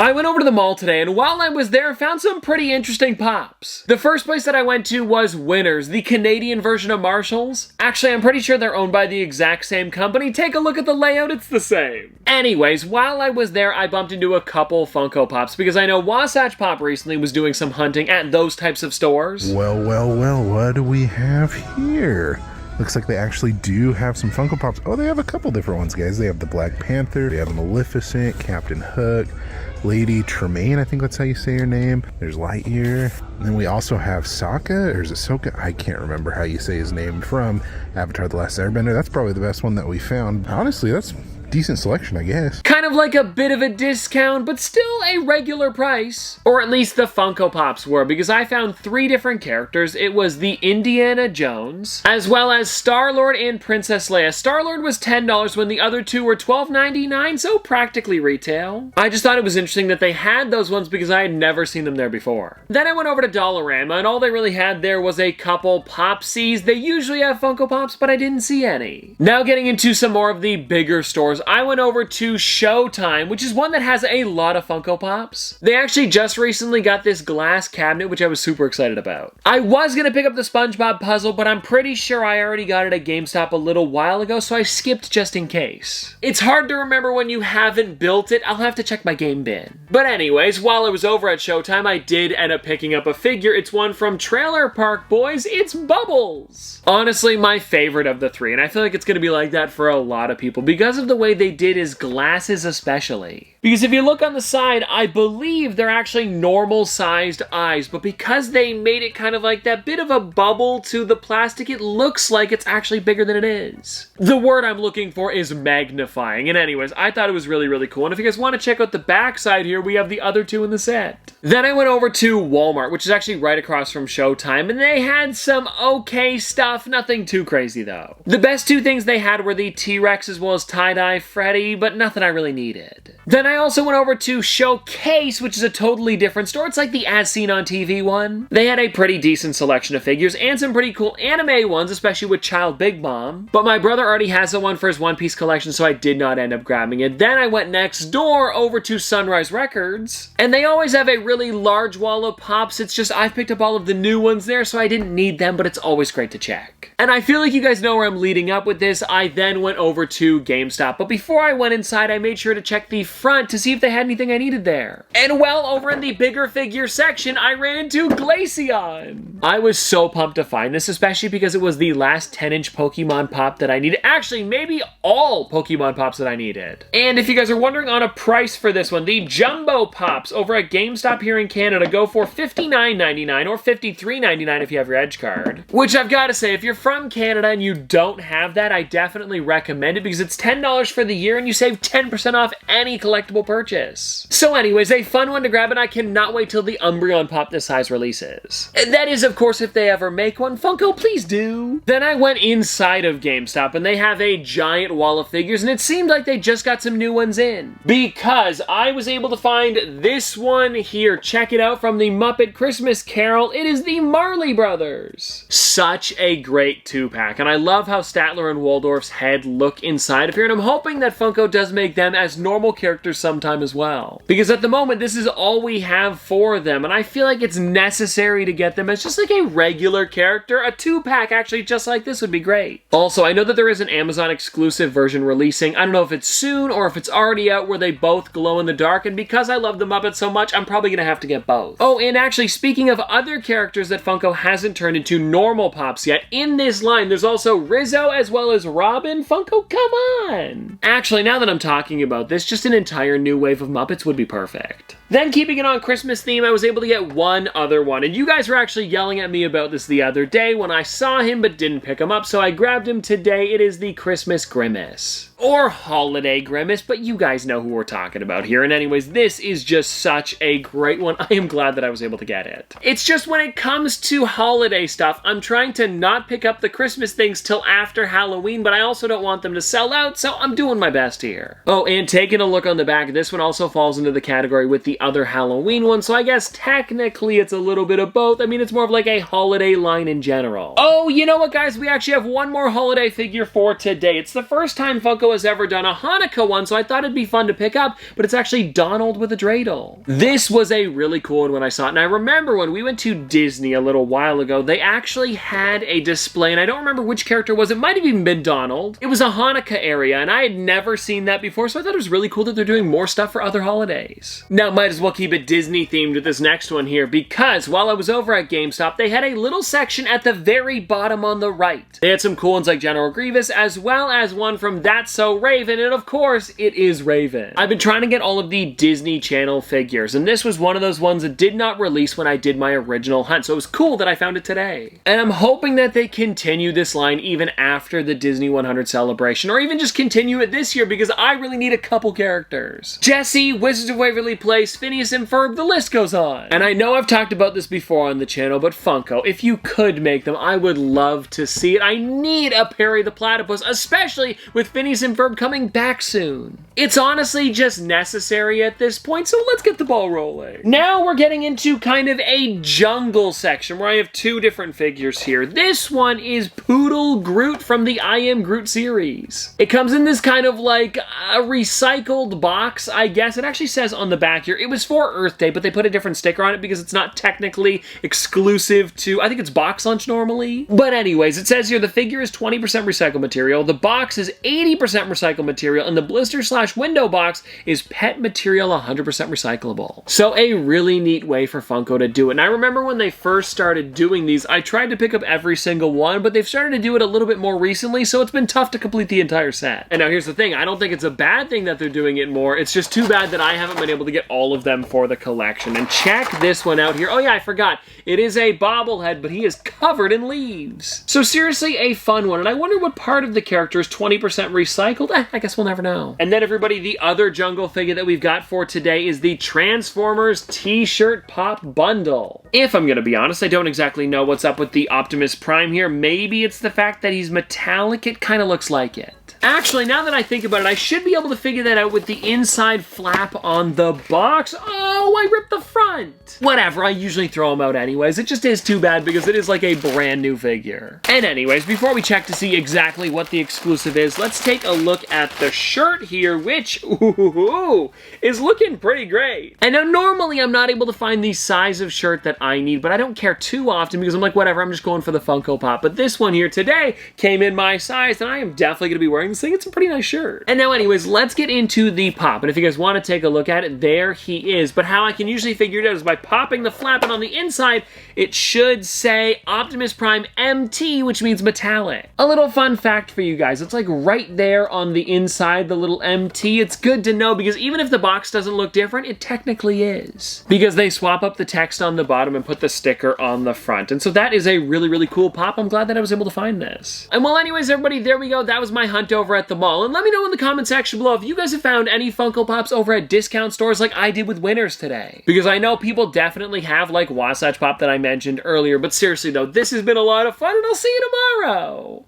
I went over to the mall today, and while I was there, I found some pretty interesting pops. The first place that I went to was Winners, the Canadian version of Marshalls. Actually, I'm pretty sure they're owned by the exact same company. Take a look at the layout, it's the same. Anyways, while I was there, I bumped into a couple Funko Pops because I know Wasatch Pop recently was doing some hunting at those types of stores. Well, what do we have here? Looks like they actually do have some Funko Pops. Oh, they have a couple different ones, guys. They have the Black Panther, they have Maleficent, Captain Hook, Lady Tremaine, I think that's how you say her name. There's Lightyear. And then we also have Sokka, or is it Sokka? I can't remember how you say his name, from Avatar The Last Airbender. That's probably the best one that we found. Honestly, that's decent selection, I guess. Kind of like a bit of a discount, but still a regular price. Or at least the Funko Pops were, because I found 3 different characters. It was the Indiana Jones, as well as Star-Lord and Princess Leia. Star-Lord was $10 when the other 2 were $12.99, so practically retail. I just thought it was interesting that they had those ones because I had never seen them there before. Then I went over to Dollarama, and all they really had there was a couple Popsies. They usually have Funko Pops, but I didn't see any. Now getting into some more of the bigger stores, I went over to Showtime, which is one that has a lot of Funko Pops. They actually just recently got this glass cabinet, which I was super excited about. I was gonna pick up the SpongeBob puzzle, but I'm pretty sure I already got it at GameStop a little while ago, so I skipped just in case. It's hard to remember when you haven't built it. I'll have to check my game bin. But anyways, while I was over at Showtime, I did end up picking up a figure. It's one from Trailer Park Boys. It's Bubbles. Honestly, my favorite of the 3, and I feel like it's gonna be like that for a lot of people because of the way they did his glasses especially. Because if you look on the side, I believe they're actually normal sized eyes, but because they made it kind of like that bit of a bubble to the plastic, it looks like it's actually bigger than it is. The word I'm looking for is magnifying. And anyways, I thought it was really, really cool. And if you guys want to check out the back side here, we have the other 2 in the set. Then I went over to Walmart, which is actually right across from Showtime, and they had some okay stuff, nothing too crazy though. The best 2 things they had were the T-Rex as well as Tie-Dye Freddy, but nothing I really needed. Then I also went over to Showcase, which is a totally different store. It's like the As Seen on TV one. They had a pretty decent selection of figures and some pretty cool anime ones, especially with Child Big Mom. But my brother already has the one for his One Piece collection, so I did not end up grabbing it. Then I went next door over to Sunrise Records, and they always have a really large wall of Pops. It's just I've picked up all of the new ones there, so I didn't need them, but it's always great to check. And I feel like you guys know where I'm leading up with this. I then went over to GameStop, but before I went inside, I made sure to check the front to see if they had anything I needed there. And well, over in the bigger figure section, I ran into Glaceon. I was so pumped to find this, especially because it was the last 10-inch Pokemon Pop that I needed. Actually, maybe all Pokemon Pops that I needed. And if you guys are wondering on a price for this one, the Jumbo Pops over at GameStop here in Canada go for $59.99 or $53.99 if you have your Edge card. Which I've got to say, if you're from Canada and you don't have that, I definitely recommend it because it's $10 for the year and you save 10% off any collectible purchase. So anyways, a fun one to grab, and I cannot wait till the Umbreon Pop this size releases. And that is, of course, if they ever make one. Funko, please do. Then I went inside of GameStop, and they have a giant wall of figures, and it seemed like they just got some new ones in. Because I was able to find this one here. Check it out, from the Muppet Christmas Carol. It is the Marley Brothers. Such a great 2-pack, and I love how Statler and Waldorf's head look inside of here, and I'm hoping that Funko does make them as normal characters sometime as well. Because at the moment, this is all we have for them, and I feel like it's necessary to get them as just like a regular character. A 2-pack actually just like this would be great. Also, I know that there is an Amazon exclusive version releasing. I don't know if it's soon or if it's already out, where they both glow in the dark, and because I love the Muppets so much, I'm probably gonna have to get both. Oh, and actually, speaking of other characters that Funko hasn't turned into normal Pops yet, in this line, there's also Rizzo as well as Robin. Funko, come on! Actually, now that I'm talking about this, just an entire new wave of Muppets would be perfect. Then, keeping it on Christmas theme, I was able to get one other one, and you guys were actually yelling at me about this the other day when I saw him but didn't pick him up, so I grabbed him today. It is the Christmas Grimace. Or Holiday Grimace, but you guys know who we're talking about here. And anyways, this is just such a great one. I am glad that I was able to get it. It's just when it comes to holiday stuff, I'm trying to not pick up the Christmas things till after Halloween, but I also don't want them to sell out, so I'm doing my best here. Oh, and taking a look on the back, this one also falls into the category with the other Halloween one, so I guess technically it's a little bit of both. I mean, it's more of like a holiday line in general. Oh, you know what, guys? We actually have one more holiday figure for today. It's the first time Funko Funko has ever done a Hanukkah one, so I thought it'd be fun to pick up, but it's actually Donald with a dreidel. This was a really cool one when I saw it, and I remember when we went to Disney a little while ago, they actually had a display, and I don't remember which character it was. It might have even been Donald. It was a Hanukkah area, and I had never seen that before, so I thought it was really cool that they're doing more stuff for other holidays. Now, might as well keep it Disney themed with this next one here, because while I was over at GameStop, they had a little section at the very bottom on the right. They had some cool ones like General Grievous, as well as one from That's So Raven, and of course, it is Raven. I've been trying to get all of the Disney Channel figures, and this was one of those ones that did not release when I did my original hunt, so it was cool that I found it today. And I'm hoping that they continue this line even after the Disney 100 celebration, or even just continue it this year, because I really need a couple characters. Jessie, Wizards of Waverly Place, Phineas and Ferb, the list goes on. And I know I've talked about this before on the channel, but Funko, if you could make them, I would love to see it. I need a Perry the Platypus, especially with Phineas and Ferb coming back soon. It's honestly just necessary at this point, so let's get the ball rolling. Now we're getting into kind of a jungle section where I have two different figures here. This one is Poodle Groot from the I Am Groot series. It comes in this kind of like a recycled box, I guess. It actually says on the back here, it was for Earth Day, but they put a different sticker on it because it's not technically exclusive to, I think it's Box Lunch normally. But anyways, it says here the figure is 20% recycled material, the box is 80% recycled material, and the blister/window box is pet material 100% recyclable. So a really neat way for Funko to do it. And I remember when they first started doing these, I tried to pick up every single one, but they've started to do it a little bit more recently, so it's been tough to complete the entire set. And now here's the thing, I don't think it's a bad thing that they're doing it more, it's just too bad that I haven't been able to get all of them for the collection. And check this one out here. Oh yeah, I forgot. It is a bobblehead, but he is covered in leaves. So seriously, a fun one, and I wonder what part of the character is 20% recycled? I guess we'll never know. And then everybody, the other jungle figure that we've got for today is the Transformers t-shirt pop bundle. If I'm gonna be honest, I don't exactly know what's up with the Optimus Prime here. Maybe it's the fact that he's metallic. It kind of looks like it. Actually, now that I think about it, I should be able to figure that out with the inside flap on the box. Oh, I ripped the front. Whatever, I usually throw them out anyways. It just is too bad because it is like a brand new figure. And anyways, before we check to see exactly what the exclusive is, let's take a look at the shirt here, which, ooh, is looking pretty great. And now normally I'm not able to find the size of shirt that I need, but I don't care too often because I'm like, whatever, I'm just going for the Funko Pop. But this one here today came in my size, and I am definitely gonna be wearing this thing. It's a pretty nice shirt. And now anyways, let's get into the pop. And if you guys want to take a look at it, there he is. But how I can usually figure it out is by popping the flap, and on the inside, it should say Optimus Prime MT, which means metallic. A little fun fact for you guys, it's like right there on the inside, the little MT. It's good to know because even if the box doesn't look different, it technically is. Because they swap up the text on the bottom and put the sticker on the front. And so that is a really, really cool pop. I'm glad that I was able to find this. And well, anyways, everybody, there we go. That was my hunt over at the mall. And let me know in the comment section below if you guys have found any Funko Pops over at discount stores like I did with Winners today. Because I know people definitely have, like Wasatch Pop that I mentioned earlier. But seriously though, this has been a lot of fun, and I'll see you tomorrow.